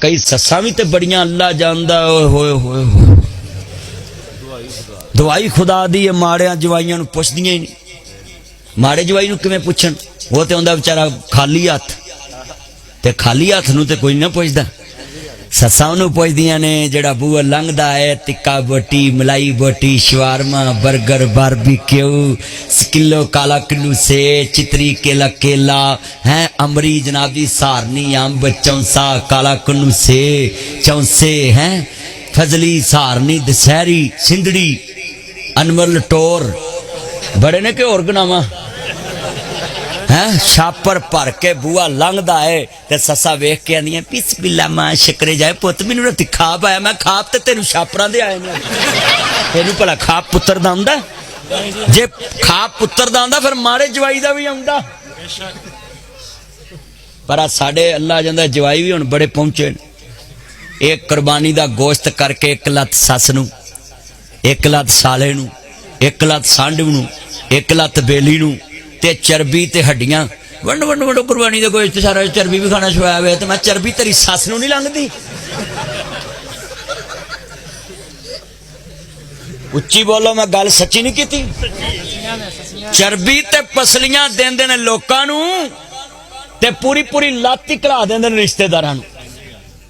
कई सस्सां भी तो बड़ियां अल्लाह जानदा होए होए दवाई खुदा दी है माड़ियां जवाइयां नूं पुछदियां ही नहीं माड़े जवाई नूं किवें पुछण वो तो आंदा बेचारा खाली हथ ते खाली हथ नूं ते कोई ना पुछदा सस्सां नूं पुछदियां ने जेड़ा बूआ लंघदा है टिक्का बोटी मलाई बोटी शवारमा बर्गर बारबीक्यू किलो काला किलो से चितरी केला केला है अमरी जनाबी सारनी अंब चौंसा काला कुन्नू से चौंसे हैं फजली सारनी दशहरी सिंधड़ी अनवर लटोर बड़े ने कि होर गनावा है छापर भर के बूआ लंघदा है ते ससा वेख के आंदियां बिस्मिल्लाह मां शकरे जाए पुत मैनू राती खाब आया मैं खाब ते तेनू छापरां दे आए ने तेनू भला खाब पुत्र दा आंदा जे खाब पुत्र दा आंदा फिर मारे जवाई दा भी आंदा पर साडे अल्लाह जांदा जवाई भी हुण बड़े पहुंचे एक कुर्बानी दा गोश्त करके एक लत सस नू एक लत साले नू एक लत सांडू नू एक लत बेली नू ते चरबी ते हड्डियां वंड वंड वंड कुर्बानी दा गोश्त सारा चरबी भी खाना छुआया हुआ ते मैं चरबी तेरी सस नूं नहीं लंघदी उच्ची बोलो मैं गल सच्ची नहीं कीती चरबी ते पसलियां देंदे ने लोकां नूं ते पूरी पूरी लत्त ही घला देंदे ने रिश्तेदारां नूं